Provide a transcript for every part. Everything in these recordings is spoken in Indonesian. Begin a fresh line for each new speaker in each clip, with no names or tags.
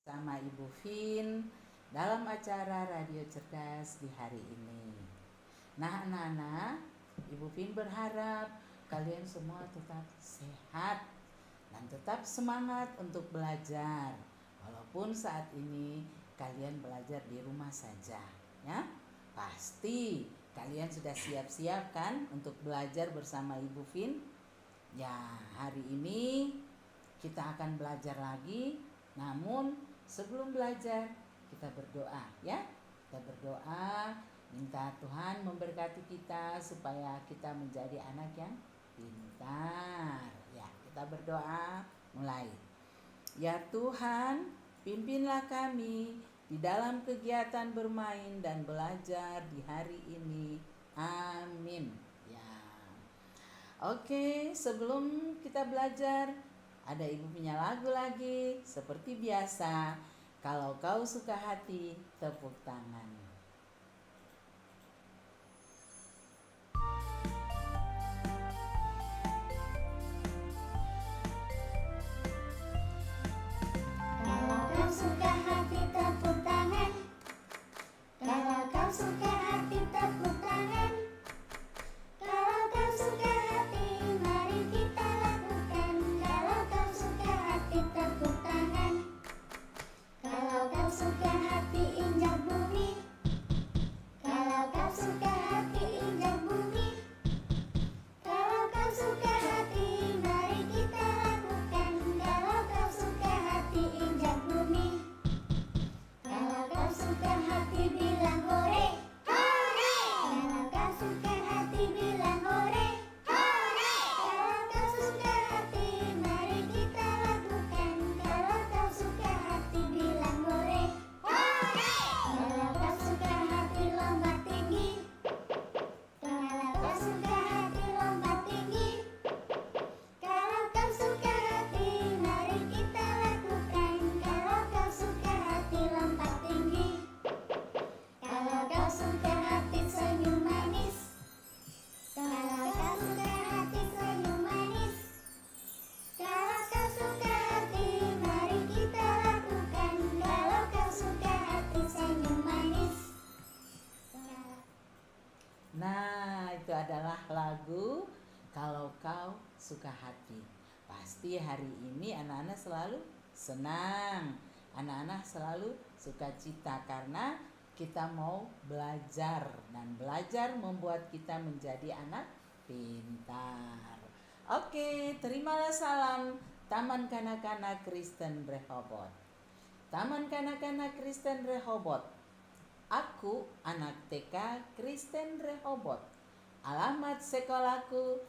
Sama Ibu Vin dalam acara Radio Cerdas di hari ini. Nah anak-anak, Ibu Vin berharap kalian semua tetap sehat dan tetap semangat untuk belajar. Walaupun saat ini kalian belajar di rumah saja, ya. Pasti kalian sudah siap-siap kan untuk belajar bersama Ibu Vin? Ya, hari ini kita akan belajar lagi. Namun sebelum belajar kita berdoa, ya. Kita berdoa minta Tuhan memberkati kita supaya kita menjadi anak yang pintar. Ya, kita berdoa mulai. Ya Tuhan, pimpinlah kami di dalam kegiatan bermain dan belajar di hari ini. Amin. Ya. Oke, sebelum kita belajar, ada Ibu punya lagu lagi. Seperti biasa, kalau kau suka hati, tepuk tangan.
Kalau kau suka hati, tepuk tangan. Kalau kau suka hati, tepuk tangan. Kalau kau suka hati, mari kita lakukan. Kalau kau suka hati, tepuk tangan. Kalau kau suka hati, injak bumi. Kalau kau suka hati, injak bumi. Kalau kau suka hati, mari kita lakukan. Kalau kau suka hati, injak bumi. Kalau kau suka hati, bilang hore. Hore! Kalau kau suka hati, bilang hore. Hore! Kalau kau suka hati, mari kita lakukan. Kalau kau suka hati, bilang hore. Hore! Kalau kau suka hati, lompat tinggi. Kalau kau suka hati, lompat tinggi. Kalau kau suka hati, mari kita lakukan. Kalau kau suka hati, lompat tinggi. Kalau kau suka hati, senyum manis. Kalau kau suka hati, senyum manis. Kalau kau suka hati, mari kita lakukan. Kalau kau suka hati, senyum manis.
Nah, itu adalah lagu Kalau Kau Suka Hati. Pasti hari ini anak-anak selalu senang. Anak-anak selalu sukacita karena kita mau belajar. Dan belajar membuat kita menjadi anak pintar. Oke, terimalah salam Taman Kanak-kanak Kristen Rehoboth. Taman Kanak-kanak Kristen Rehoboth. Aku anak TK Kristen Rehoboth. Alamat sekolahku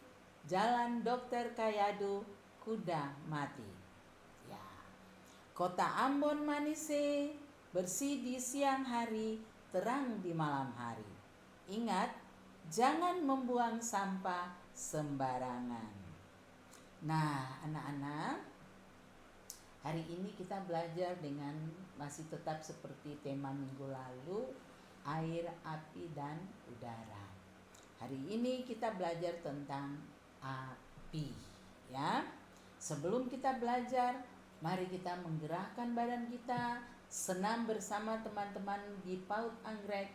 Jalan Dr. Kayadu, Kuda Mati. Ya. Kota Ambon Manise, bersih di siang hari, terang di malam hari. Ingat, jangan membuang sampah sembarangan. Nah, anak-anak, hari ini kita belajar dengan masih tetap seperti tema minggu lalu, air, api, dan udara. Hari ini kita belajar tentang api, ya. Sebelum kita belajar, mari kita menggerakkan badan kita, senam bersama teman-teman di PAUD Anggrek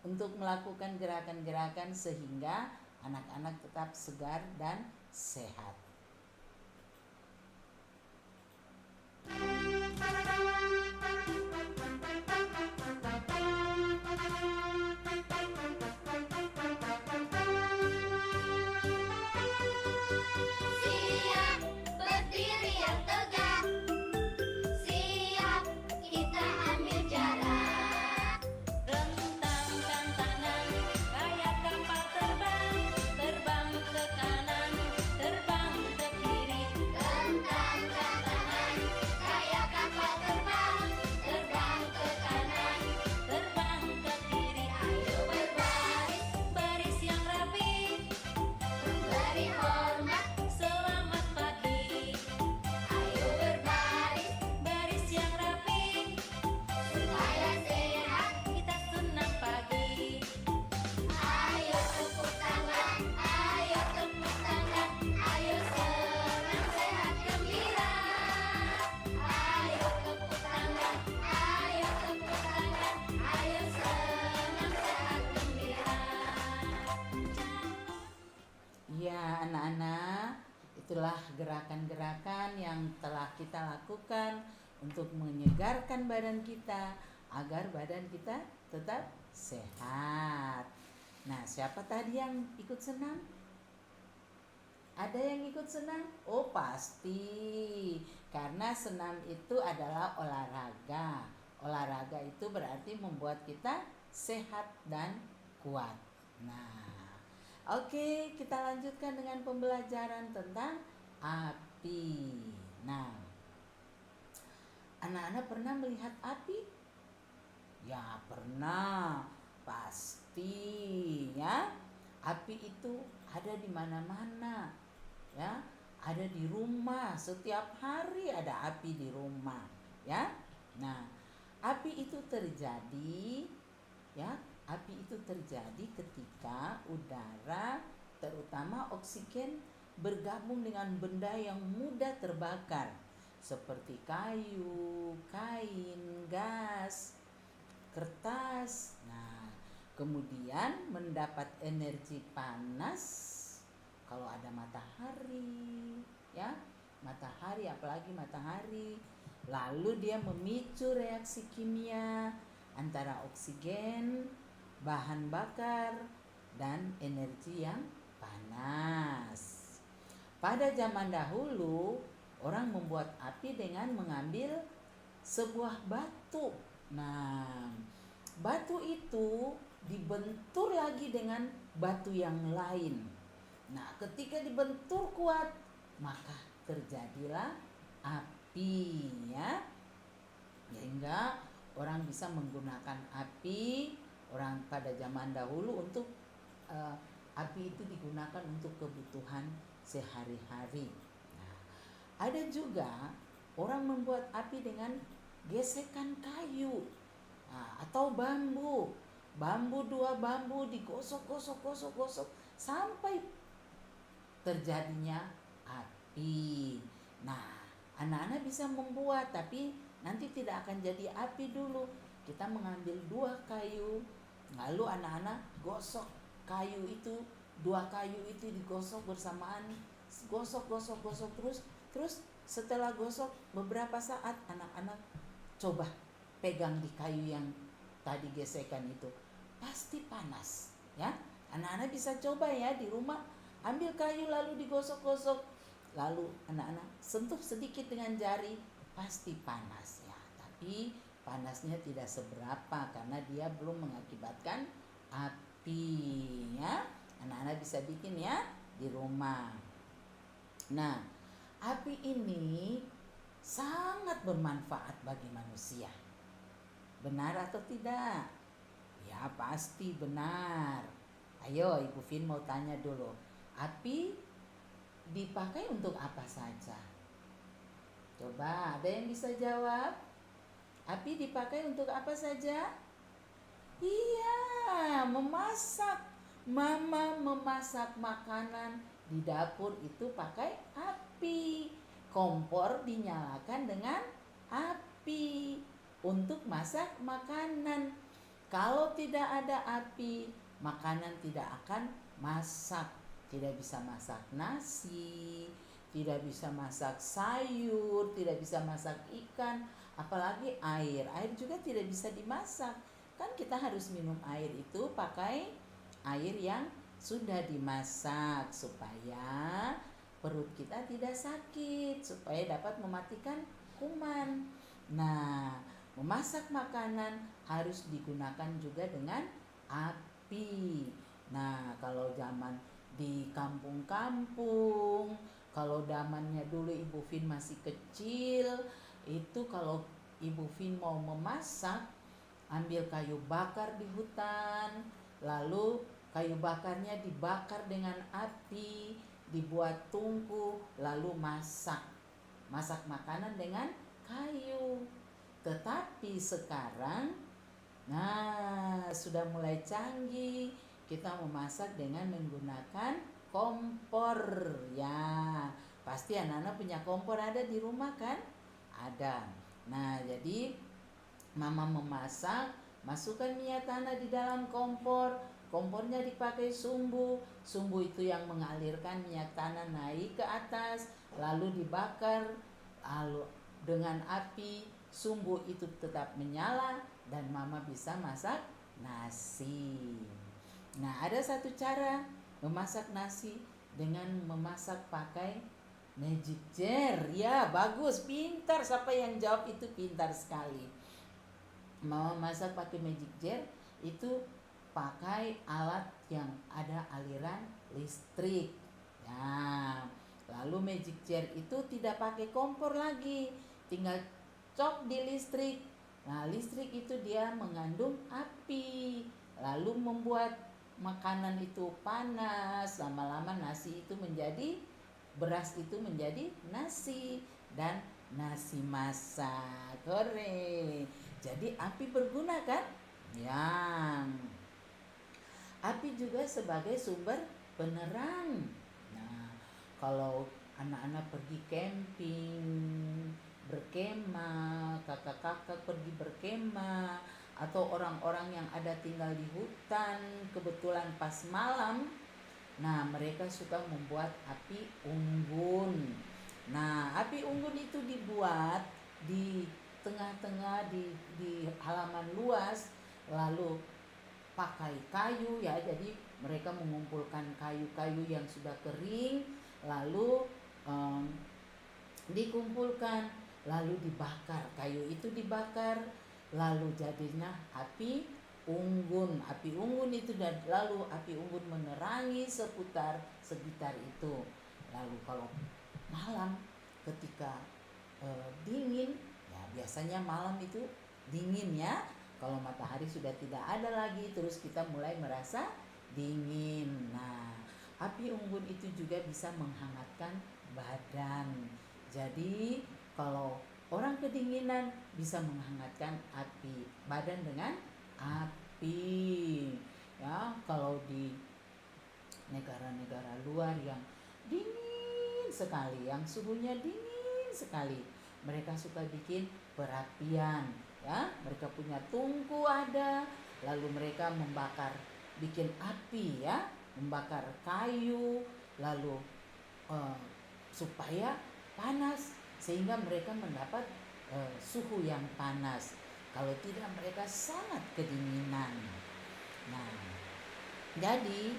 untuk melakukan gerakan-gerakan sehingga anak-anak tetap segar dan sehat.
Siap berdiri yang tegak. Siap kita ambil jarak.
Rentangkan tangan, kayak kapal terbang, terbang ke kanan, terbang ke kiri.
Rentangkan tangan kayak kapal
itulah gerakan-gerakan yang telah kita lakukan untuk menyegarkan badan kita agar badan kita tetap sehat. Nah, siapa tadi yang ikut senam? Ada yang ikut senam? Oh, pasti. Karena senam itu adalah olahraga. Olahraga itu berarti membuat kita sehat dan kuat. Nah, oke, kita lanjutkan dengan pembelajaran tentang api. Nah, anak-anak pernah melihat api? Ya, pernah. Pasti, ya. Api itu ada di mana-mana. Ya, ada di rumah. Setiap hari ada api di rumah, ya. Nah, api itu terjadi, ya. Api itu terjadi ketika udara, terutama oksigen, bergabung dengan benda yang mudah terbakar seperti kayu, kain, gas, kertas. Nah, kemudian mendapat energi panas kalau ada matahari, ya. Matahari, apalagi matahari, lalu dia memicu reaksi kimia antara oksigen, bahan bakar, dan energi yang panas. Pada zaman dahulu, orang membuat api dengan mengambil sebuah batu. Nah, batu itu dibentur lagi dengan batu yang lain. Nah, ketika dibentur kuat, maka terjadilah api, ya. Sehingga orang bisa menggunakan api. Orang pada zaman dahulu untuk api itu digunakan untuk kebutuhan sehari-hari. Nah, ada juga orang membuat api dengan gesekan kayu, atau bambu. Dua bambu digosok sampai terjadinya api. Nah, anak-anak bisa membuat, tapi nanti tidak akan jadi api dulu. Kita mengambil 2 kayu, lalu anak-anak gosok kayu itu, 2 kayu itu digosok bersamaan, gosok terus setelah gosok beberapa saat, anak-anak coba pegang di kayu yang tadi gesekan itu, pasti panas, ya. Anak-anak bisa coba ya di rumah, ambil kayu lalu digosok-gosok, lalu anak-anak sentuh sedikit dengan jari, pasti panas, ya. Tapi panasnya tidak seberapa karena dia belum mengakibatkan api, ya. Anak-anak bisa bikin ya di rumah. Nah, api ini sangat bermanfaat bagi manusia. Benar atau tidak? Ya, pasti benar. Ayo, Ibu Fin mau tanya dulu. Api dipakai untuk apa saja? Coba, ada yang bisa jawab? Api dipakai untuk apa saja? Iya, memasak. Mama memasak makanan di dapur itu pakai api. Kompor dinyalakan dengan api untuk masak makanan. Kalau tidak ada api, makanan tidak akan masak. Tidak bisa masak nasi, tidak bisa masak sayur, tidak bisa masak ikan, apalagi air. Air juga tidak bisa dimasak. Kan kita harus minum air itu pakai air yang sudah dimasak supaya perut kita tidak sakit, supaya dapat mematikan kuman. Nah, memasak makanan harus digunakan juga dengan api. Nah, kalau zaman di kampung-kampung, kalau zamannya dulu Ibu Fin masih kecil, itu kalau Ibu Fin mau memasak, ambil kayu bakar di hutan, lalu kayu bakarnya dibakar dengan api, dibuat tungku, lalu masak makanan dengan kayu. Tetapi sekarang, nah, sudah mulai canggih, kita memasak dengan menggunakan kompor, ya. Pasti anak-anak punya kompor ada di rumah kan? Ada. Nah, jadi Mama memasak, masukkan minyak tanah di dalam kompor, kompornya dipakai sumbu. Sumbu itu yang mengalirkan minyak tanah naik ke atas, lalu dibakar, lalu dengan api sumbu itu tetap menyala dan mama bisa masak nasi. Nah, ada satu cara memasak nasi dengan memasak pakai magic jar. Ya, bagus, pintar. Siapa yang jawab itu pintar sekali. Mau masak pakai magic jar itu pakai alat yang ada aliran listrik. Ya, lalu magic jar itu tidak pakai kompor lagi, tinggal cok di listrik. Nah, listrik itu dia mengandung api, lalu membuat makanan itu panas. Lama-lama nasi itu menjadi, beras itu menjadi nasi dan nasi masak. Hore. Jadi api berguna kan? Ya. Api juga sebagai sumber penerang. Nah, kalau anak-anak pergi camping, berkemah, kakak-kakak pergi berkemah, atau orang-orang yang ada tinggal di hutan kebetulan pas malam, nah mereka suka membuat api unggun. Nah, api unggun itu dibuat di tengah-tengah di halaman luas, lalu pakai kayu ya. Jadi mereka mengumpulkan kayu-kayu yang sudah kering, lalu dikumpulkan, lalu dibakar. Kayu itu dibakar, lalu jadinya api unggun. Api unggun itu, dan lalu api unggun menerangi sekitar itu. Lalu kalau malam ketika dingin, ya biasanya malam itu dingin ya. Kalau matahari sudah tidak ada lagi, terus kita mulai merasa dingin. Nah, api unggun itu juga bisa menghangatkan badan. Jadi kalau orang kedinginan bisa menghangatkan api badan dengan api. Ya, kalau di negara-negara luar yang dingin sekali, yang suhunya dingin sekali, mereka suka bikin perapian. Ya, mereka punya tungku ada, lalu mereka bikin api ya, membakar kayu, lalu supaya panas, sehingga mereka mendapat suhu yang panas. Kalau tidak mereka sangat kedinginan. Nah, jadi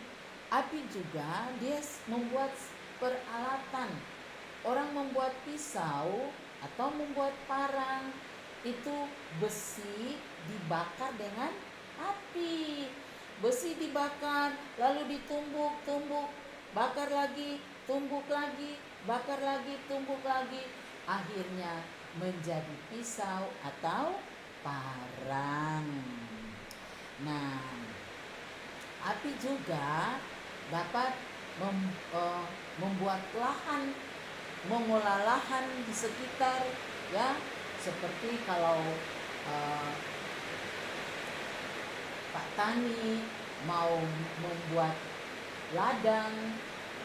api juga dia membuat peralatan. Orang membuat pisau atau membuat parang, itu besi dibakar dengan api. Besi dibakar, lalu ditumbuk, bakar lagi, tumbuk lagi, bakar lagi, tumbuk lagi. Akhirnya menjadi pisau atau parang. Nah, api juga dapat membuat lahan, mengolah lahan di sekitar ya. Seperti kalau Pak Tani mau membuat ladang,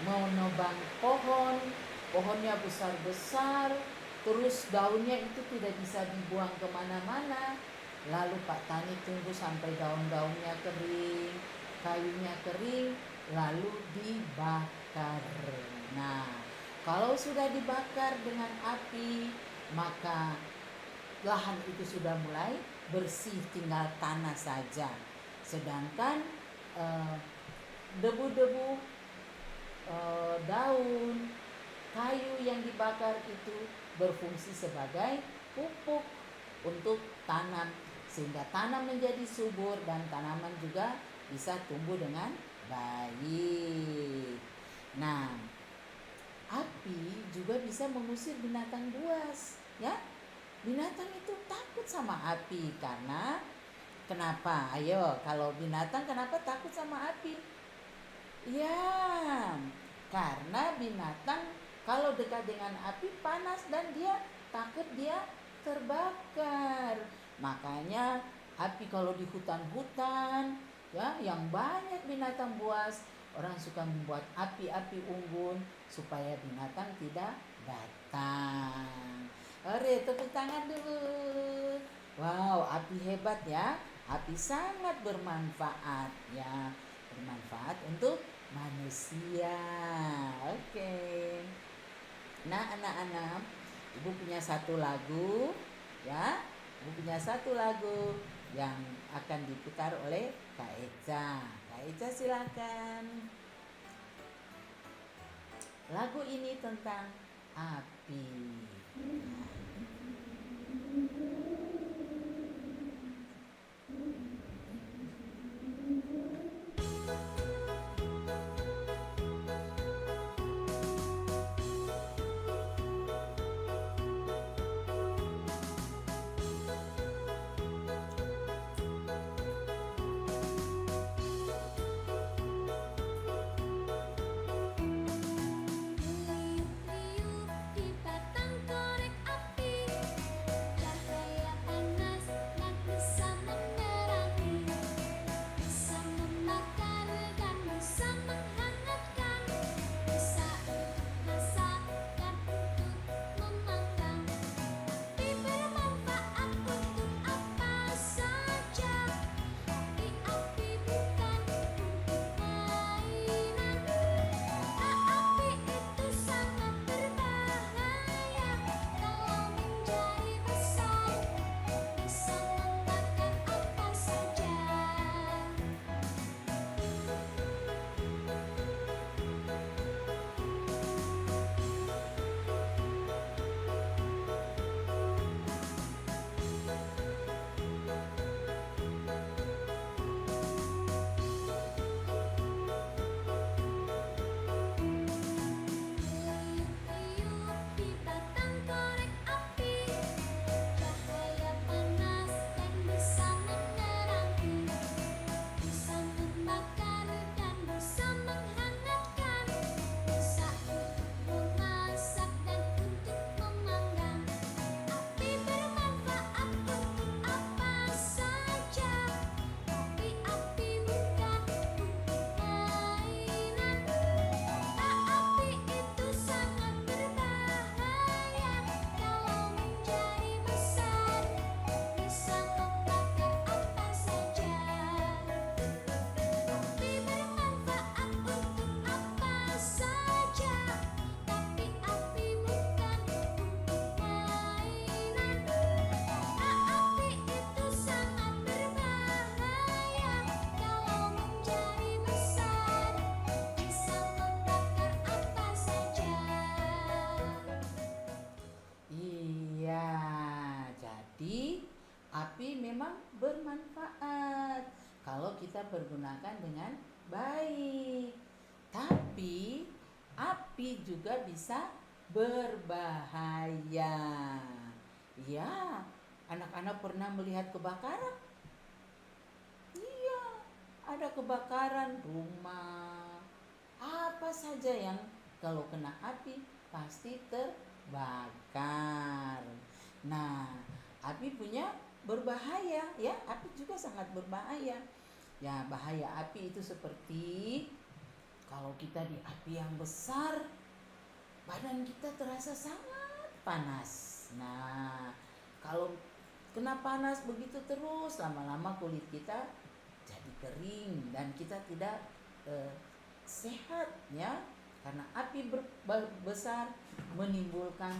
mau nebang pohonnya besar-besar, terus daunnya itu tidak bisa dibuang kemana-mana. Lalu Pak Tani tunggu sampai daun-daunnya kering, kayunya kering, lalu dibakar. Nah, kalau sudah dibakar dengan api, maka lahan itu sudah mulai bersih, tinggal tanah saja. Sedangkan debu-debu daun kayu yang dibakar itu berfungsi sebagai pupuk untuk tanam, sehingga tanam menjadi subur dan tanaman juga bisa tumbuh dengan baik. Nah, api juga bisa mengusir binatang buas ya. Binatang itu takut sama api karena kenapa? Ayo, kalau binatang kenapa takut sama api? Ya, karena binatang kalau dekat dengan api panas dan dia takut dia terbakar. Makanya api kalau di hutan-hutan ya yang banyak binatang buas, orang suka membuat api-api unggun supaya binatang tidak datang. Oke, tepuk tangan dulu. Wow, api hebat ya. Api sangat bermanfaat ya. bermanfaat untuk manusia. Oke. Nah, anak-anak, Ibu punya satu lagu, ya. Ibu punya satu lagu yang akan diputar oleh Kak Eca. Kak Eca silakan. Lagu ini tentang api.
Liuk-liuk di batang korek api, cahaya panas yang bisa menerangi, bisa membakar dan bisa menghangatkan, bisa untuk masak dan untuk memanggang. Api bermanfaat untuk apa saja, tapi api bukan untuk mainan. Api itu sangat berbahaya kalau menjadi besar, bisa membakar apa saja. Liuk-liuk di batang korek api, cahaya panas yang bisa menerangi, bisa membakar dan bisa menghangatkan, bisa untuk memasak dan untuk memanggang. Api bermanfaat untuk apa saja, tapi api bukan untuk mainan. Api itu sangat berbahaya kalau menjadi besar, bisa membakar apa saja. Api bermanfaat untuk apa saja, tapi api bukan untuk mainan. Api itu sangat berbahaya kalau menjadi besar, bisa membakar apa saja.
Iya, jadi api memang bermanfaat kalau kita pergunakan dengan baik. Tapi api juga bisa berbahaya. Ya, anak-anak pernah melihat kebakaran? Iya, ada kebakaran rumah. Apa saja yang kalau kena api pasti terbakar. Nah, api punya berbahaya ya, api juga sangat berbahaya. Ya, bahaya api itu seperti kalau kita di api yang besar, badan kita terasa sangat panas. Nah, kalau kena panas begitu terus, lama-lama kulit kita jadi kering dan kita tidak sehat ya, karena api besar menimbulkan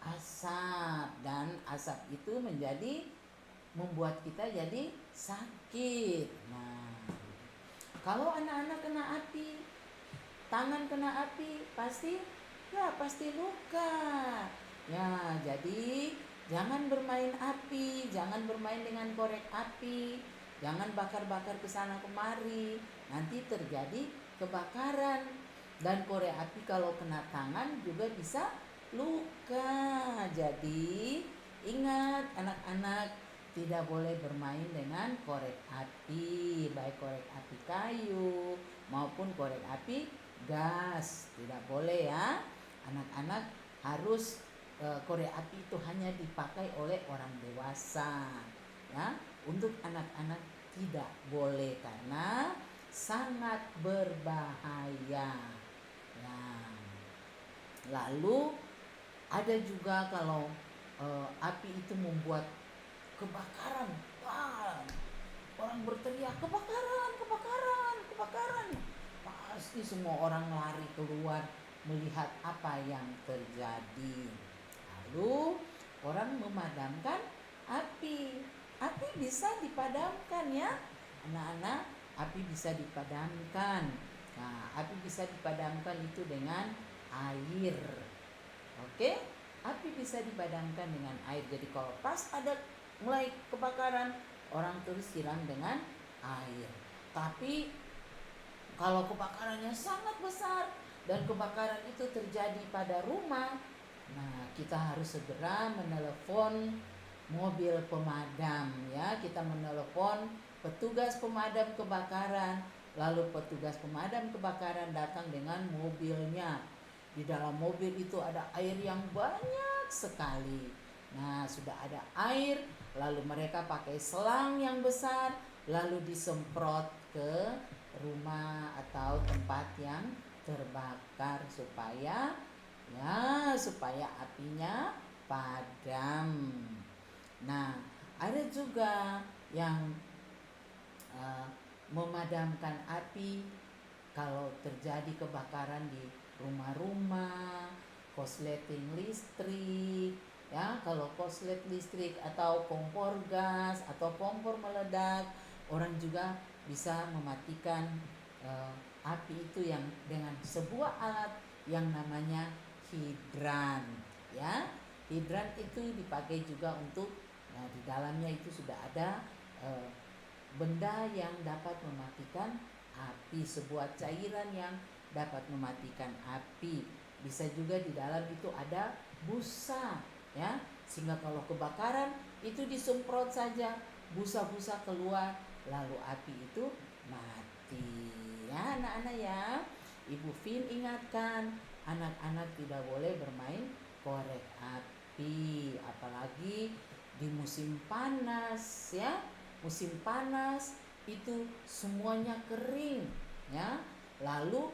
asap dan asap itu membuat kita jadi sakit. Nah, kalau anak-anak kena api, tangan kena api pasti luka. Ya, jadi jangan bermain api, jangan bermain dengan korek api, jangan bakar-bakar ke sana kemari, nanti terjadi kebakaran. Dan korek api kalau kena tangan juga bisa luka. Jadi ingat anak-anak, tidak boleh bermain dengan korek api, baik korek api kayu maupun korek api gas, tidak boleh ya. Anak-anak harus korek api itu hanya dipakai oleh orang dewasa ya. Untuk anak-anak tidak boleh karena sangat berbahaya ya. Lalu ada juga kalau api itu membuat kebakaran, wah, orang berteriak kebakaran, kebakaran, kebakaran. Pasti semua orang lari keluar melihat apa yang terjadi. Lalu orang memadamkan api. Api bisa dipadamkan ya, anak-anak. Api bisa dipadamkan. Nah, api bisa dipadamkan itu dengan air. Oke, api bisa dipadamkan dengan air. Jadi kalau pas ada mulai kebakaran, orang terus siram dengan air. Tapi kalau kebakarannya sangat besar dan kebakaran itu terjadi pada rumah, nah kita harus segera menelepon mobil pemadam ya. Kita menelepon petugas pemadam kebakaran. Lalu petugas pemadam kebakaran datang dengan mobilnya. Di dalam mobil itu ada air yang banyak sekali. Nah, sudah ada air, lalu mereka pakai selang yang besar, lalu disemprot ke rumah atau tempat yang terbakar supaya apinya padam. Nah, ada juga yang memadamkan api kalau terjadi kebakaran di rumah-rumah, korsleting listrik, ya. Kalau korslet listrik atau kompor gas atau kompor meledak, orang juga bisa mematikan api itu yang dengan sebuah alat yang namanya hidran, ya. Hidran itu dipakai juga untuk di dalamnya itu sudah ada benda yang dapat mematikan api, sebuah cairan yang dapat mematikan api. Bisa juga di dalam itu ada busa, ya, sehingga kalau kebakaran itu disemprot saja, busa-busa keluar, lalu api itu mati. Ya anak-anak ya, Ibu Fin ingatkan, anak-anak tidak boleh bermain korek api, apalagi di musim panas ya. Musim panas itu semuanya kering ya. Lalu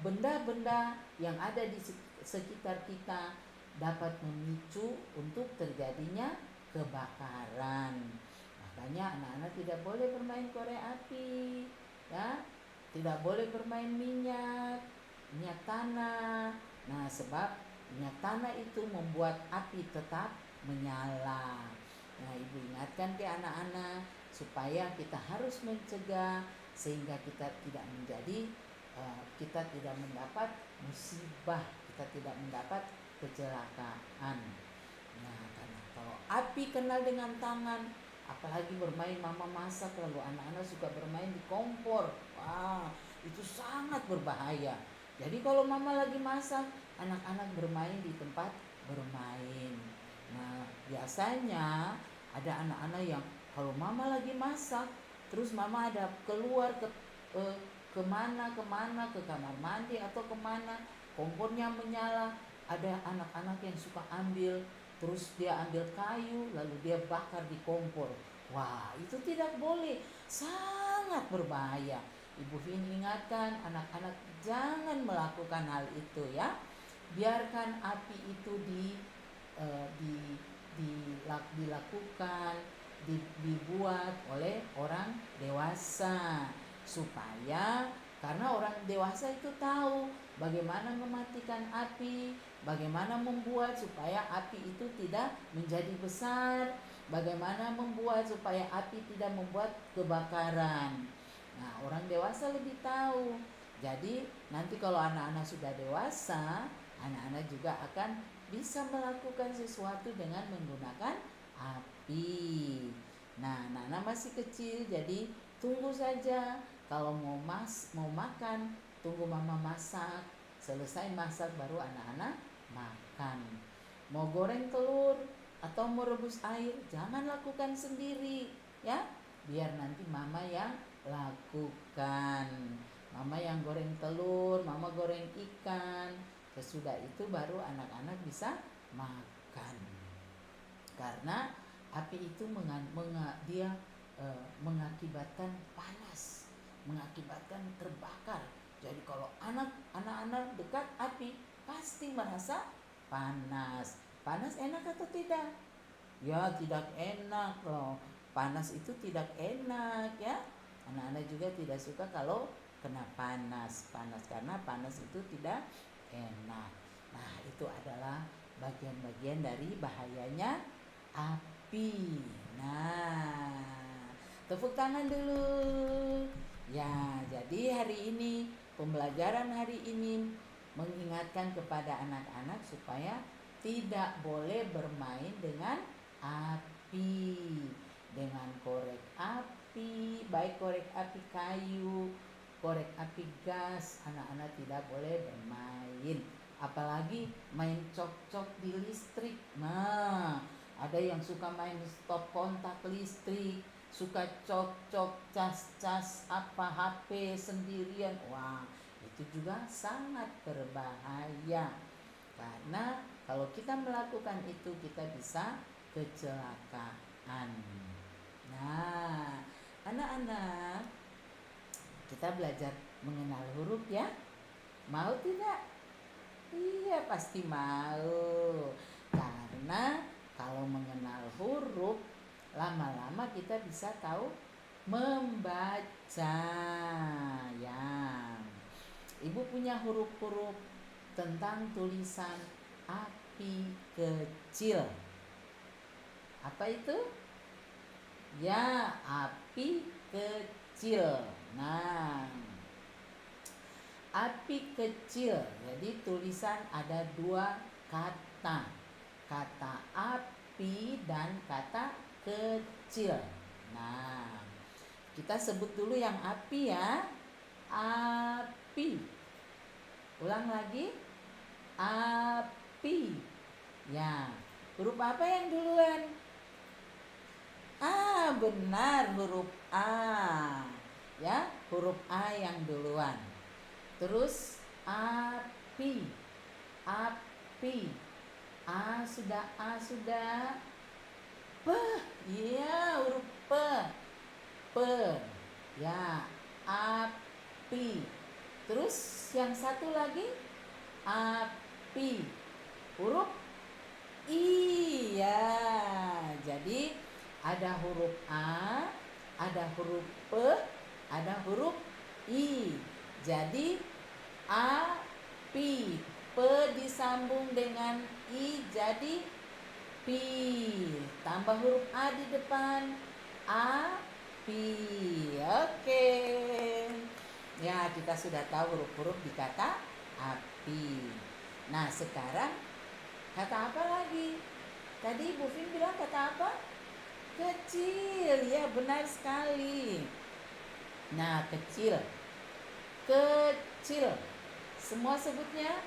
benda-benda yang ada di sekitar kita dapat memicu untuk terjadinya kebakaran. Makanya anak-anak tidak boleh bermain korek api ya. Tidak boleh bermain minyak tanah. Nah, sebab minyak tanah itu membuat api tetap menyala. Nah, Ibu ingatkan ke anak-anak supaya kita harus mencegah sehingga kita tidak mendapat musibah, kita tidak mendapat kecelakaan. Nah, karena kalau api kenal dengan tangan, apalagi bermain mama masak lalu anak-anak suka bermain di kompor, wah itu sangat berbahaya. Jadi kalau mama lagi masak, anak-anak bermain di tempat bermain. Nah, biasanya ada anak-anak yang kalau mama lagi masak, terus mama ada keluar kemana ke kamar mandi atau kemana, kompornya menyala, ada anak-anak yang suka ambil, terus dia ambil kayu lalu dia bakar di kompor. Wah, itu tidak boleh, sangat berbahaya. Ibu Fin ingatkan anak-anak jangan melakukan hal itu ya. Biarkan api itu dilakukan, dibuat oleh orang dewasa, supaya karena orang dewasa itu tahu bagaimana mematikan api, bagaimana membuat supaya api itu tidak menjadi besar, bagaimana membuat supaya api tidak membuat kebakaran. Nah, orang dewasa lebih tahu. Jadi nanti kalau anak-anak sudah dewasa, anak-anak juga akan bisa melakukan sesuatu dengan menggunakan api. Nah, anak-anak masih kecil, jadi tunggu saja. Kalau mau makan, tunggu mama masak. Selesai masak baru anak-anak makan. Mau goreng telur atau mau rebus air, jangan lakukan sendiri ya. Biar nanti mama yang lakukan. Mama yang goreng telur, mama goreng ikan. Sesudah itu baru anak-anak bisa makan. Karena api itu mengakibatkan panas, mengakibatkan terbakar. Jadi kalau anak-anak dekat api pasti merasa panas. Panas enak atau tidak? Ya tidak enak loh. panas itu tidak enak ya. Anak-anak juga tidak suka kalau kena panas karena panas itu tidak enak. Nah, itu adalah bagian-bagian dari bahayanya api. Nah, tepuk tangan dulu. Ya, jadi hari ini pembelajaran hari ini mengingatkan kepada anak-anak supaya tidak boleh bermain dengan api, dengan korek api, baik korek api kayu, korek api gas. Anak-anak tidak boleh bermain, apalagi main cok-cok di listrik. Nah, ada yang suka main stop kontak listrik, suka cok-cok cas-cas apa HP sendirian. Wah, itu juga sangat berbahaya, karena kalau kita melakukan itu kita bisa kecelakaan. Nah, anak-anak, kita belajar mengenal huruf ya. Mau tidak? Iya, pasti mau. Karena kalau mengenal huruf, lama-lama kita bisa tahu membaca ya. Ibu punya huruf-huruf tentang tulisan api kecil. Apa itu? Ya, api kecil. Nah, api kecil. Jadi tulisan ada 2 kata. Kata api dan kata kecil. Nah, kita sebut dulu yang api ya. Api. Ulang lagi. Api. Ya, huruf apa yang duluan? Benar, huruf A. Ya, huruf A yang duluan. Terus api. Api. A sudah. P. Iya, huruf P. P. Ya, api. Terus yang satu lagi api. Huruf I ya. Jadi ada huruf A, ada huruf P, ada huruf I. Jadi api. P disambung dengan I jadi pi. Tambah huruf A di depan. Api. Oke. Ya, kita sudah tahu huruf-huruf di kata api. Nah, sekarang kata apa lagi? Tadi Bu Fin bilang kata apa? Kecil. Ya, benar sekali. Nah, kecil. Kecil. Semua sebutnya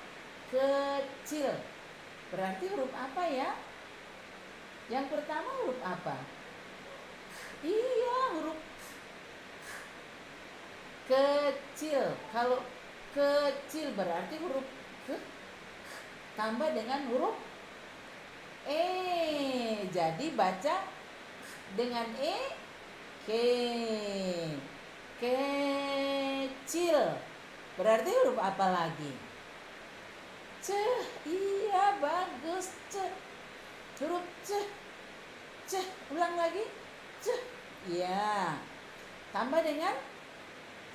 kecil. Berarti huruf apa ya? Yang pertama huruf apa? Iya, huruf kecil. Kalau kecil berarti huruf ke tambah dengan huruf E. Jadi baca dengan E. Kecil. Berarti huruf apa lagi? C. Iya, bagus. C. Huruf C. C. Ulang lagi. C. Iya. Tambah dengan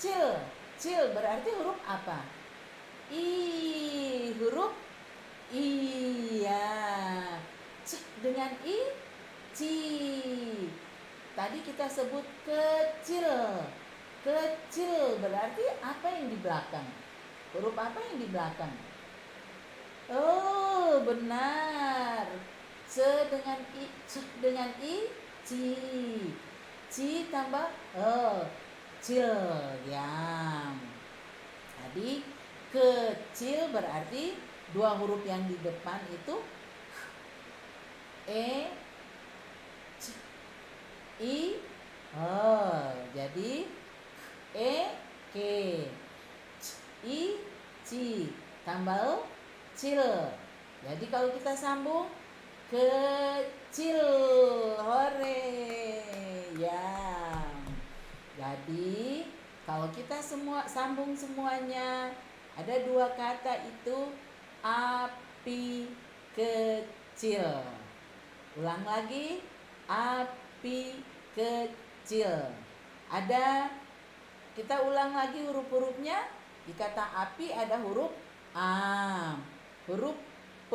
cil. Cil berarti huruf apa? I. Huruf iya. C dengan I. Ci. Tadi kita sebut kecil. Kecil berarti apa yang di belakang? Huruf apa yang di belakang? Oh, benar. C dengan I. C dengan I. Ci. Ci tambah cil ya. Jadi kecil berarti 2 huruf yang di depan itu E, C, I, jadi E, K, C, I, Ci, tambah cil. Jadi kalau kita sambung kecil, hore ya. Jadi kalau kita semua sambung semuanya ada 2 kata itu api kecil. Ulang lagi, api kecil. Kita ulang lagi huruf-hurufnya. Di kata api ada huruf A, huruf P,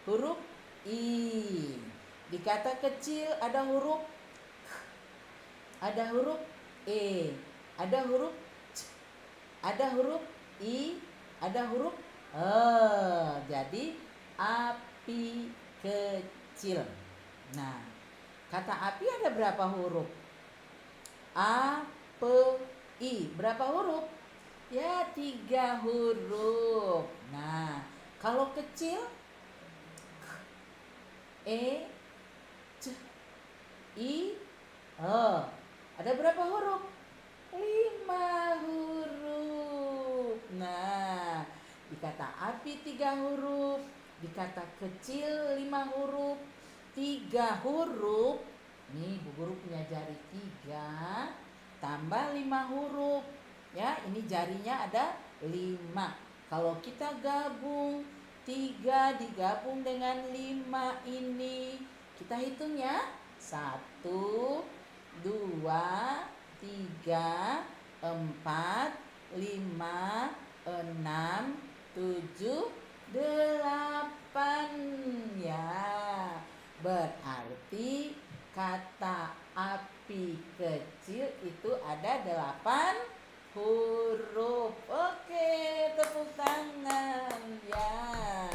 huruf I. Di kata kecil ada huruf K, ada huruf E, ada huruf C, ada huruf I, ada huruf E. Jadi api kecil. Nah, kata api ada berapa huruf? A, P, I. Berapa huruf? Ya, 3 huruf. Nah, kalau kecil K, E, C, I, E. Ada berapa huruf? 5 huruf. Nah, di kata api 3 huruf, di kata kecil 5 huruf, 3 huruf. Nih, Bu Guru punya jari 3 tambah 5 huruf. Ya, ini jarinya ada 5. Kalau kita gabung 3 digabung dengan 5 ini, kita hitung ya. 1, 2, 3, 4, 5, 6, 7, 8. Ya, berarti kata api kecil itu ada 8 huruf. Oke, tepuk tangan. Ya,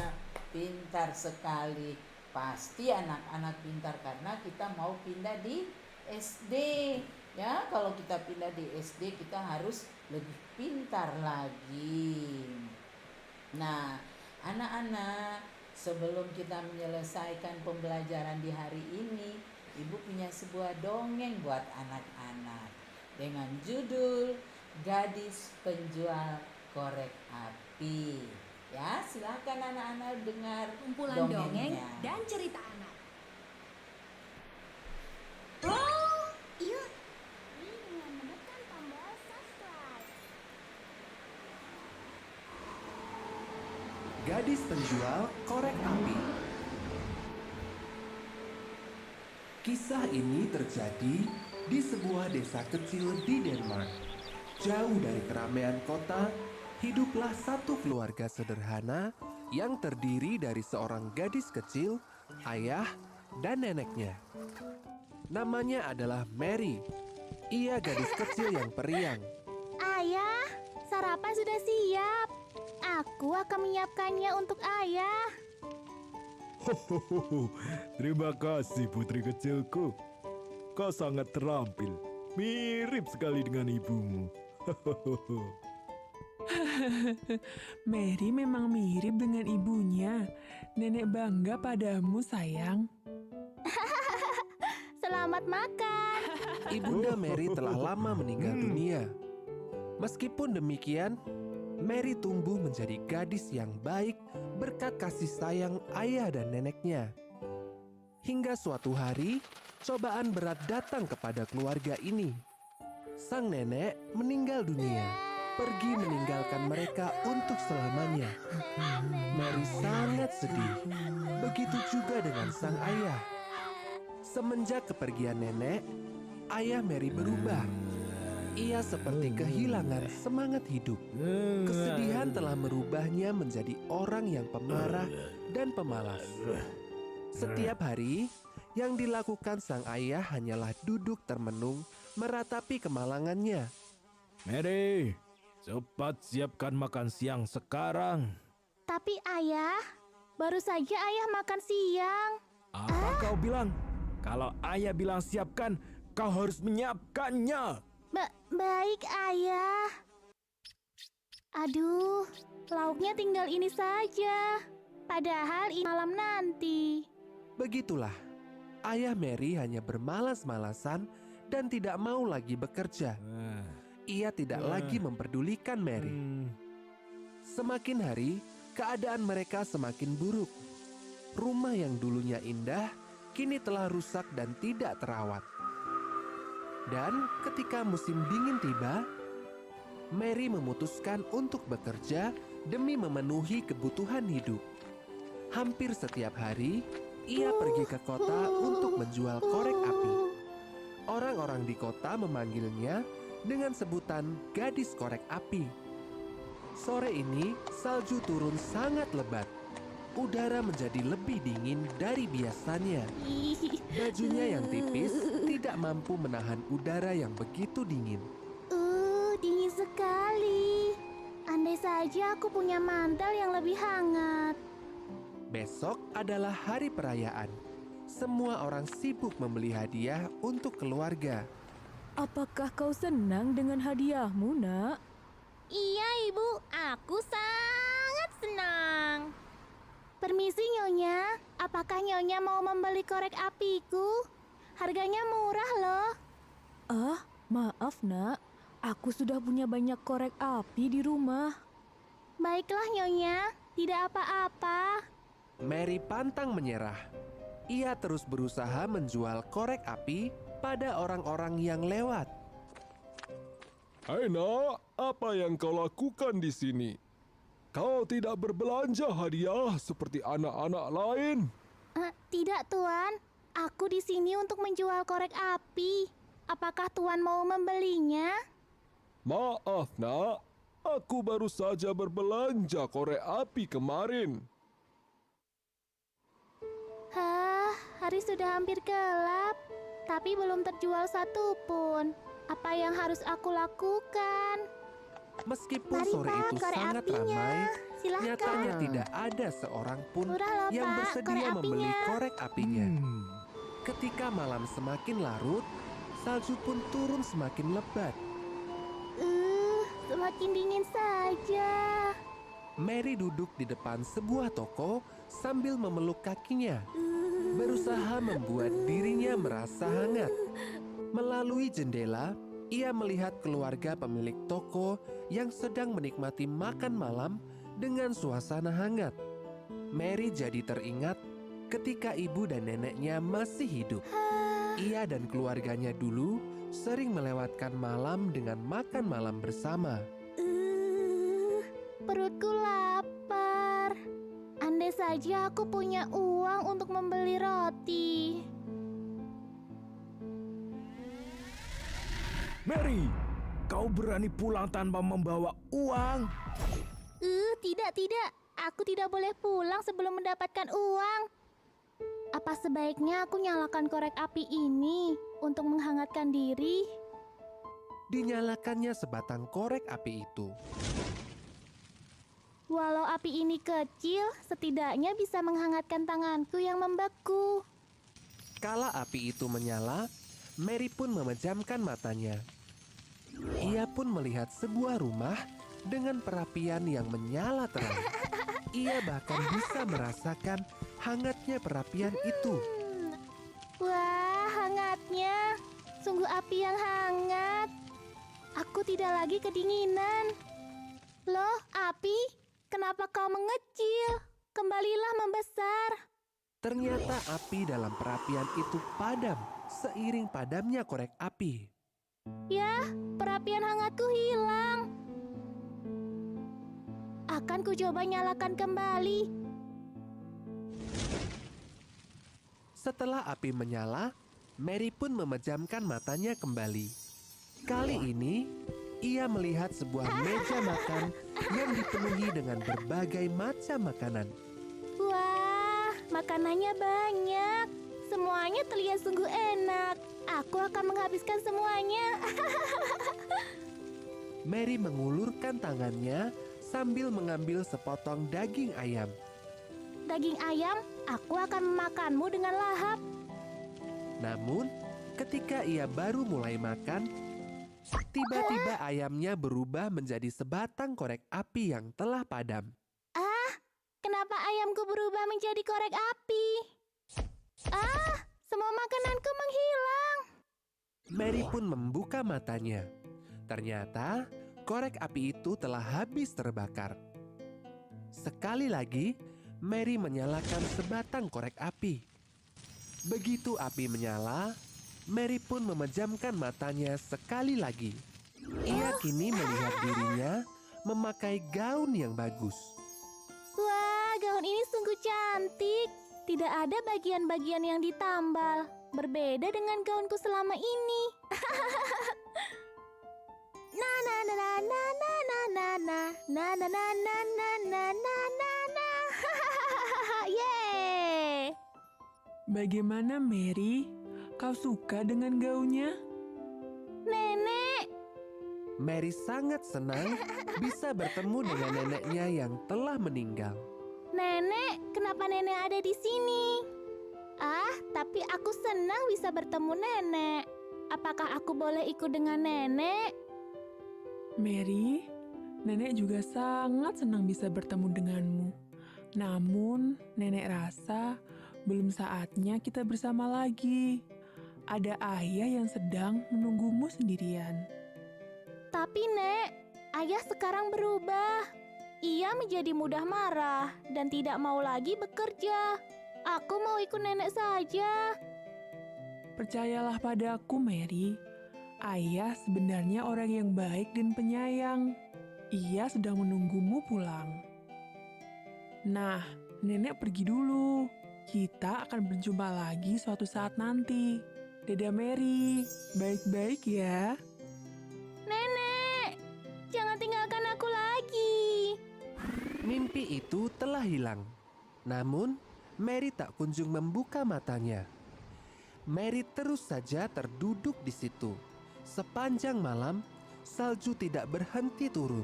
pintar sekali. Pasti anak-anak pintar karena kita mau pindah di SD. Ya, kalau kita pindah di SD kita harus lebih pintar lagi. Nah, anak-anak, sebelum kita menyelesaikan pembelajaran di hari ini, Ibu punya sebuah dongeng buat anak-anak dengan judul Gadis Penjual Korek Api. Ya, silakan anak-anak dengar
Kumpulan dongeng
dongengnya.
dan cerita anak.
Yuk, ini dengan menekan tombol subscribe.
Gadis penjual korek api. Kisah ini terjadi di sebuah desa kecil di Denmark. Jauh dari keramaian kota, hiduplah satu keluarga sederhana yang terdiri dari seorang gadis kecil, ayah, dan neneknya. Namanya adalah Mary. Ia gadis kecil yang periang.
Ayah, sarapan sudah siap. Aku akan menyiapkannya untuk ayah.
Hohoho, terima kasih putri kecilku. Kau sangat terampil, mirip sekali dengan ibumu. Hohoho.
Mary memang mirip dengan ibunya. Nenek bangga padamu, sayang.
Selamat makan.
Ibunda Mary telah lama meninggal dunia. Meskipun demikian, Mary tumbuh menjadi gadis yang baik berkat kasih sayang ayah dan neneknya. Hingga suatu hari, cobaan berat datang kepada keluarga ini. Sang nenek meninggal dunia, pergi meninggalkan mereka untuk selamanya. Mary sangat sedih. Begitu juga dengan sang ayah. Semenjak kepergian nenek, ayah Mary berubah. Ia seperti kehilangan semangat hidup. Kesedihan telah merubahnya menjadi orang yang pemarah dan pemalas. Setiap hari, yang dilakukan sang ayah hanyalah duduk termenung meratapi kemalangannya.
Mary, cepat siapkan makan siang sekarang.
Tapi ayah, baru saja ayah makan siang.
Apa kau bilang? Kalau ayah bilang siapkan, kau harus menyiapkannya.
Baik ayah. Aduh, lauknya tinggal ini saja. Padahal ini malam nanti.
Begitulah, ayah Mary hanya bermalas-malasan dan tidak mau lagi bekerja. Ia tidak lagi memperdulikan Mary. Semakin hari, keadaan mereka semakin buruk. Rumah yang dulunya indah, kini telah rusak dan tidak terawat. Dan ketika musim dingin tiba, Mary memutuskan untuk bekerja demi memenuhi kebutuhan hidup. Hampir setiap hari, ia pergi ke kota untuk menjual korek api. Orang-orang di kota memanggilnya dengan sebutan gadis korek api. Sore ini, salju turun sangat lebat. Udara menjadi lebih dingin dari biasanya. Bajunya yang tipis tidak mampu menahan udara yang begitu dingin.
Dingin sekali. Andai saja aku punya mantel yang lebih hangat.
Besok adalah hari perayaan. Semua orang sibuk membeli hadiah untuk keluarga.
Apakah kau senang dengan hadiahmu, Nak?
Iya, Ibu. Aku sangat senang. Permisi, Nyonya. Apakah Nyonya mau membeli korek apiku? Harganya murah loh.
Ah, maaf, Nak. Aku sudah punya banyak korek api di rumah.
Baiklah, Nyonya. Tidak apa-apa.
Mary pantang menyerah. Ia terus berusaha menjual korek api pada orang-orang yang lewat.
Hai nak, apa yang kau lakukan di sini? Kau tidak berbelanja hadiah seperti anak-anak lain?
Tidak, Tuan. Aku di sini untuk menjual korek api. Apakah Tuan mau membelinya?
Maaf nak, aku baru saja berbelanja korek api kemarin.
Hari sudah hampir gelap, tapi belum terjual satu pun. Apa yang harus aku lakukan?
Meskipun
Mari,
sore
Pak,
itu
korek
sangat
apinya.
ramai,
Silahkan.
nyatanya tidak ada seorang pun
Murah loh,
yang
Pak,
bersedia
korek
membeli
apinya.
korek apinya. Ketika malam semakin larut, salju pun turun semakin lebat.
Semakin dingin saja.
Mary duduk di depan sebuah toko sambil memeluk kakinya, berusaha membuat dirinya merasa hangat. Melalui jendela, ia melihat keluarga pemilik toko yang sedang menikmati makan malam dengan suasana hangat. Mary jadi teringat ketika ibu dan neneknya masih hidup. Ia dan keluarganya dulu sering melewatkan malam dengan makan malam bersama.
Perutku lapar. Andai saja aku punya uang untuk membeli roti.
Mary, kau berani pulang tanpa membawa uang?
Tidak. Aku tidak boleh pulang sebelum mendapatkan uang. Apa sebaiknya aku nyalakan korek api ini untuk menghangatkan diri?
Dinyalakannya sebatang korek api itu.
Walau api ini kecil, setidaknya bisa menghangatkan tanganku yang membeku.
Kala api itu menyala, Mary pun memejamkan matanya. Ia pun melihat sebuah rumah dengan perapian yang menyala terang. Ia bahkan bisa merasakan hangatnya perapian itu.
Wah, hangatnya. Sungguh api yang hangat. Aku tidak lagi kedinginan. Loh, api? Kenapa kau mengecil? Kembalilah membesar.
Ternyata api dalam perapian itu padam seiring padamnya korek api.
Ya, perapian hangatku hilang. Akan ku coba nyalakan kembali.
Setelah api menyala, Mary pun memejamkan matanya kembali. Kali ini, ia melihat sebuah meja makan yang dipenuhi dengan berbagai macam makanan.
Wah, makanannya banyak. Semuanya terlihat sungguh enak. Aku akan menghabiskan semuanya.
Mary mengulurkan tangannya sambil mengambil sepotong daging ayam.
Daging ayam, aku akan memakanmu dengan lahap.
Namun, ketika ia baru mulai makan, tiba-tiba ayamnya berubah menjadi sebatang korek api yang telah padam.
Kenapa ayamku berubah menjadi korek api? Semua makananku menghilang.
Mary pun membuka matanya. Ternyata, korek api itu telah habis terbakar. Sekali lagi, Mary menyalakan sebatang korek api. Begitu api menyala, Mary pun memejamkan matanya sekali lagi. Ia kini melihat dirinya memakai gaun yang bagus.
Wah, gaun ini sungguh cantik. Tidak ada bagian-bagian yang ditambal.
berbeda dengan gaunku selama ini. Na na na na na na na na na na na na na na na na na na. Yeay!
Bagaimana Mary? Kau suka dengan gaunnya?
Nenek,
Mary sangat senang bisa bertemu dengan neneknya yang telah meninggal.
Nenek, kenapa nenek ada di sini? Tapi aku senang bisa bertemu nenek. Apakah aku boleh ikut dengan nenek?
Mary, nenek juga sangat senang bisa bertemu denganmu. Namun, nenek rasa belum saatnya kita bersama lagi. Ada ayah yang sedang menunggumu sendirian.
Tapi Nek, ayah sekarang berubah. Ia menjadi mudah marah dan tidak mau lagi bekerja. Aku mau ikut nenek saja.
Percayalah padaku, Mary. Ayah sebenarnya orang yang baik dan penyayang. Ia sedang menunggumu pulang. Nah, nenek pergi dulu. Kita akan berjumpa lagi suatu saat nanti. Dadah Mary, baik-baik ya.
Nenek, jangan tinggalkan aku lagi.
Mimpi itu telah hilang. Namun, Mary tak kunjung membuka matanya. Mary terus saja terduduk di situ. Sepanjang malam, salju tidak berhenti turun.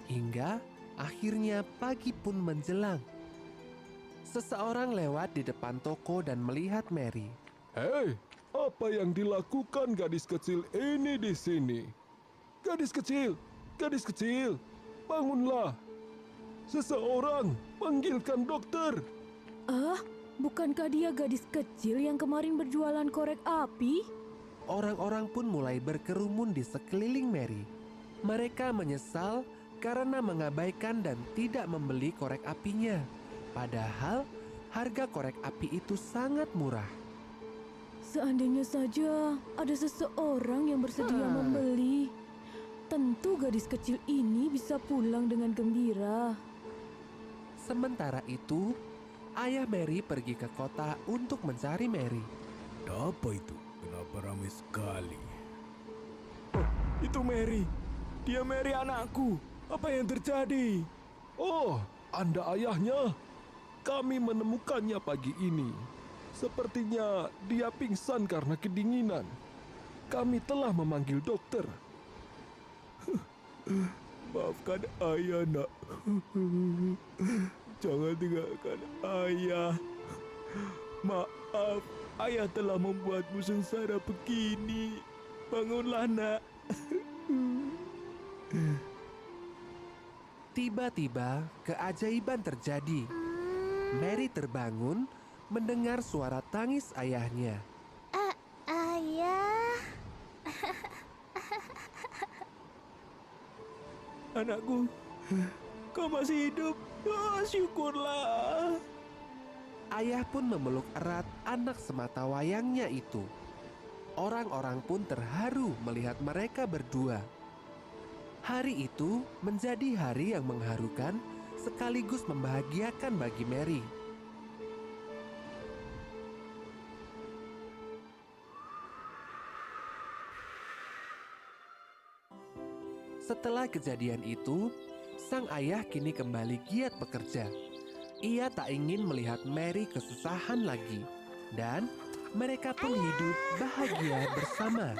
Hingga akhirnya pagi pun menjelang. Seseorang lewat di depan toko dan melihat Mary.
Hei, apa yang dilakukan gadis kecil ini di sini? Gadis kecil, bangunlah. Seseorang panggilkan dokter.
Bukankah dia gadis kecil yang kemarin berjualan korek api?
Orang-orang pun mulai berkerumun di sekeliling Mary. Mereka menyesal karena mengabaikan dan tidak membeli korek apinya. Padahal harga korek api itu sangat murah.
Seandainya saja ada seseorang yang bersedia membeli, tentu gadis kecil ini bisa pulang dengan gembira.
Sementara itu, ayah Mary pergi ke kota untuk mencari Mary.
Apa itu? Kenapa ramai sekali? Oh, itu Mary. Dia Mary anakku. Apa yang terjadi?
Oh, Anda ayahnya? Kami menemukannya pagi ini. Sepertinya dia pingsan karena kedinginan. Kami telah memanggil dokter.
Maafkan ayah, nak. Jangan tinggalkan ayah. Maaf, ayah telah membuatmu sengsara begini. Bangunlah, nak.
Tiba-tiba, keajaiban terjadi. Mary terbangun mendengar suara tangis ayahnya.
Ayah,
Anakku, kau masih hidup. Oh, syukurlah.
Ayah pun memeluk erat anak semata wayangnya itu. Orang-orang pun terharu melihat mereka berdua. Hari itu menjadi hari yang mengharukan sekaligus membahagiakan bagi Mary. Setelah kejadian itu, sang ayah kini kembali giat bekerja. Ia tak ingin melihat Mary kesusahan lagi, dan mereka pun hidup bahagia bersama.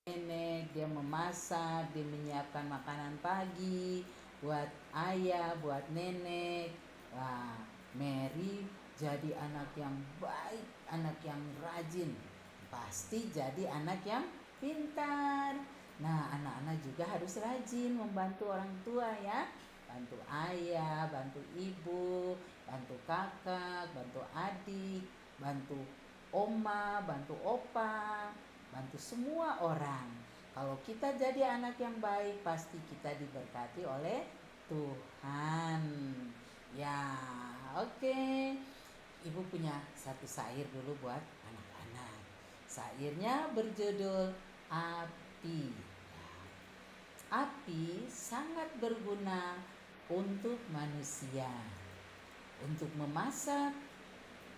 Nenek, dia memasak, dia menyiapkan makanan pagi buat ayah, buat nenek. Wah, Mary jadi anak yang baik, anak yang rajin. Pasti jadi anak yang pintar. Nah, anak-anak juga harus rajin membantu orang tua ya. Bantu ayah, bantu ibu, bantu kakak, bantu adik, bantu oma, bantu opa, bantu semua orang. Kalau kita jadi anak yang baik, pasti kita diberkati oleh Tuhan. Ya, oke. Ibu punya satu syair dulu buat anak-anak. Syairnya berjudul Api. Api sangat berguna untuk manusia, untuk memasak,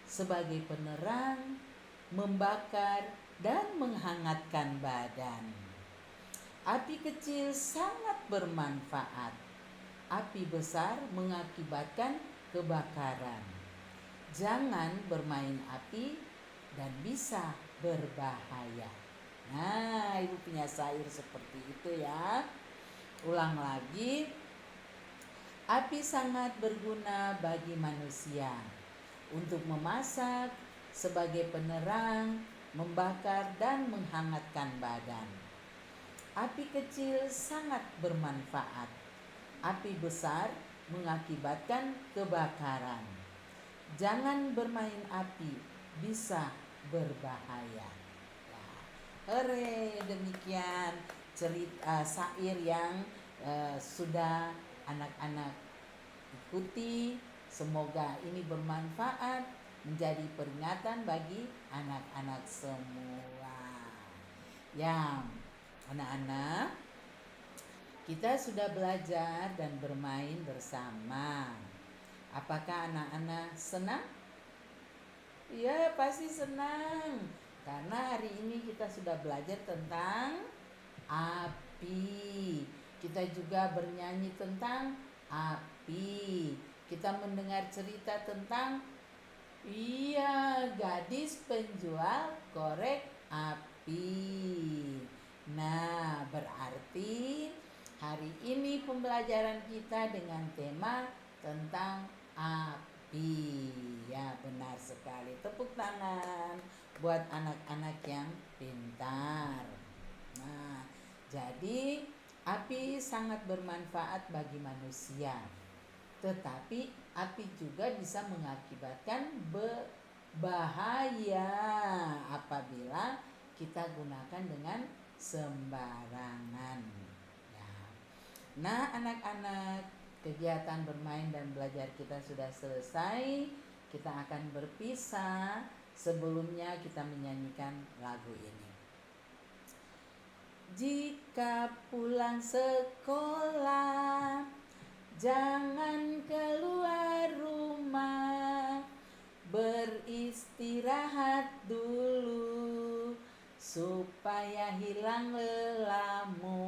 sebagai penerang, membakar, dan menghangatkan badan. Api kecil sangat bermanfaat. Api besar mengakibatkan kebakaran. Jangan bermain api dan bisa berbahaya. Nah, ibu punya syair seperti itu ya. Ulang lagi. Api sangat berguna bagi manusia untuk memasak, sebagai penerang, membakar, dan menghangatkan badan. Api kecil sangat bermanfaat. Api besar mengakibatkan kebakaran. Jangan bermain api, bisa berbahaya. Hore, demikian cerita syair yang sudah anak-anak ikuti. Semoga ini bermanfaat, menjadi peringatan bagi anak-anak semua. Ya, anak-anak, kita sudah belajar dan bermain bersama. Apakah anak-anak senang? Ya, pasti senang. Karena hari ini kita sudah belajar tentang api. Kita juga bernyanyi tentang api. Kita mendengar cerita tentang gadis penjual korek api. Nah, berarti hari ini pembelajaran kita dengan tema tentang api. Ya, benar sekali. Tepuk tangan buat anak-anak yang pintar. Nah, jadi api sangat bermanfaat bagi manusia. Tetapi api juga bisa mengakibatkan bahaya apabila kita gunakan dengan sembarangan. Ya. Nah, anak-anak, kegiatan bermain dan belajar kita sudah selesai. Kita akan berpisah. Sebelumnya kita menyanyikan lagu ini. Jika pulang sekolah, jangan keluar rumah, beristirahat dulu supaya hilang lelahmu.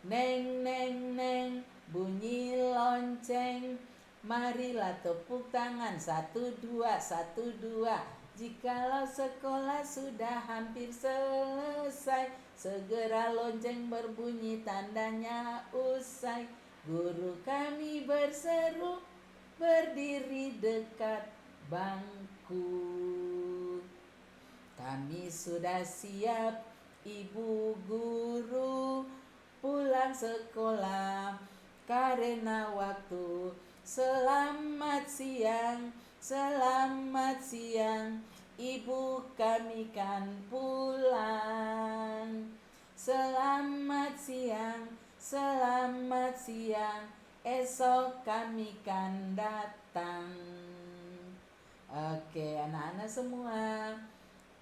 Neng neng neng, bunyi lonceng, marilah tepuk tangan, 1 2 1 2. Jikalau sekolah sudah hampir selesai, segera lonceng berbunyi tandanya usai. Guru kami berseru, berdiri dekat bangku. Kami sudah siap, ibu guru, pulang sekolah karena waktu. Selamat siang, ibu kami kan pulang. Selamat siang, esok kami kan datang. Oke, anak-anak semua,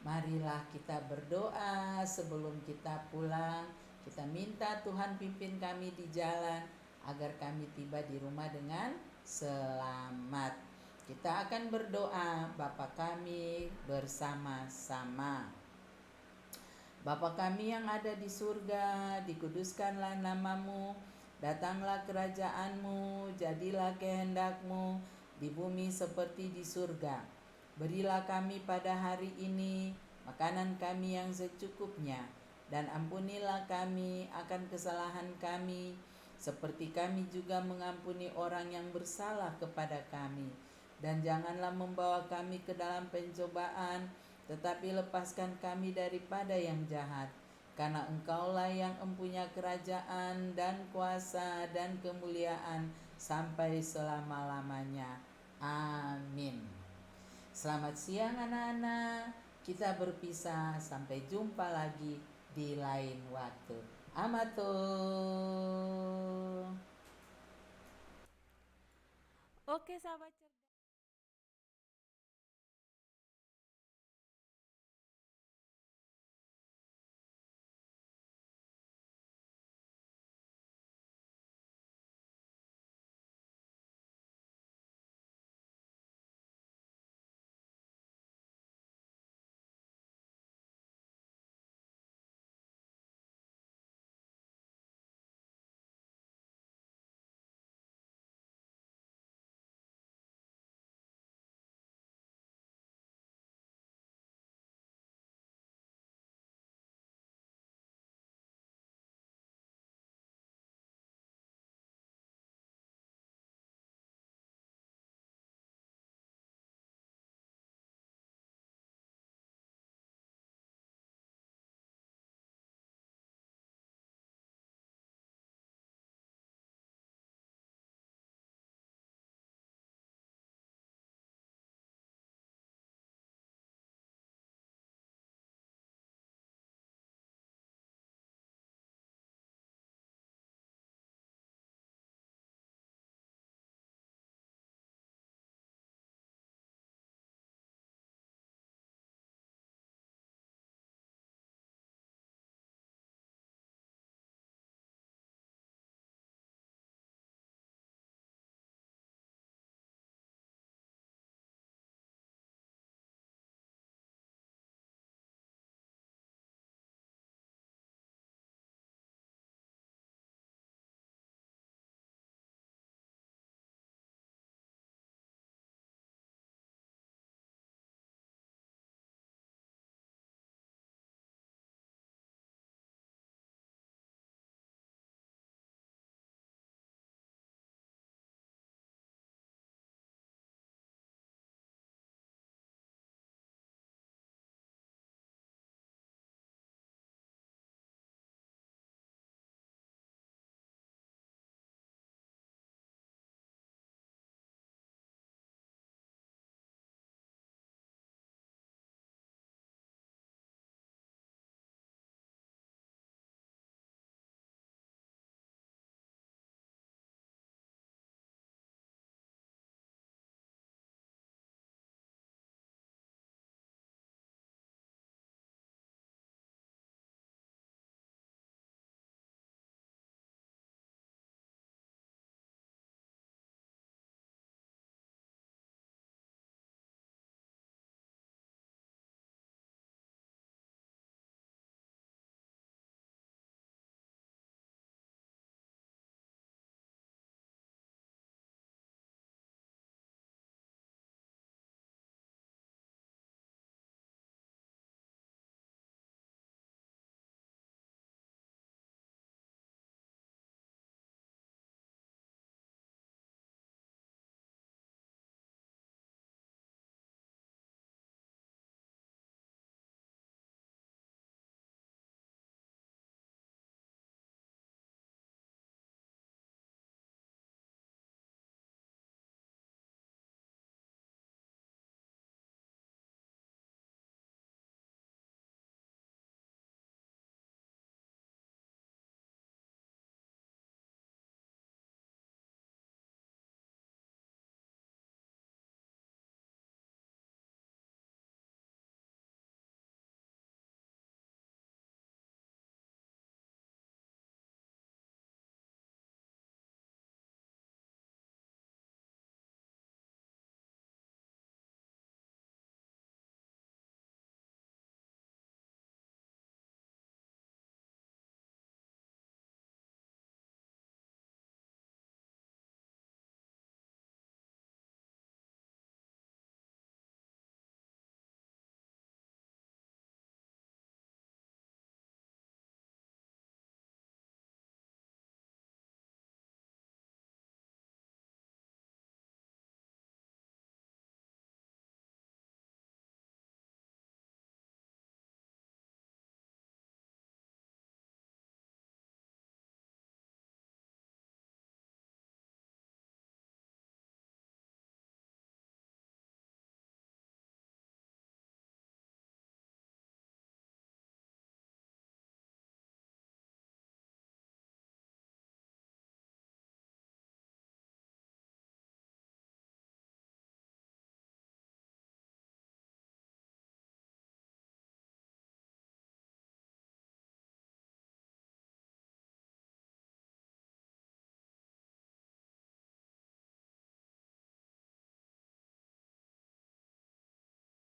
marilah kita berdoa sebelum kita pulang. Kita minta Tuhan pimpin kami di jalan agar kami tiba di rumah dengan selamat. Kita akan berdoa. Bapa kami bersama-sama. Bapa kami yang ada di surga, dikuduskanlah namamu, datanglah kerajaanmu, jadilah kehendakmu di bumi seperti di surga. Berilah kami pada hari ini makanan kami yang secukupnya, dan ampunilah kami akan kesalahan kami, seperti kami juga mengampuni orang yang bersalah kepada kami. Dan janganlah membawa kami ke dalam pencobaan, tetapi lepaskan kami daripada yang jahat. Karena Engkaulah yang empunya kerajaan dan kuasa dan kemuliaan sampai selama-lamanya. Amin. Selamat siang anak-anak. Kita berpisah, sampai jumpa lagi di lain waktu. Amato.
Oke, sahabat.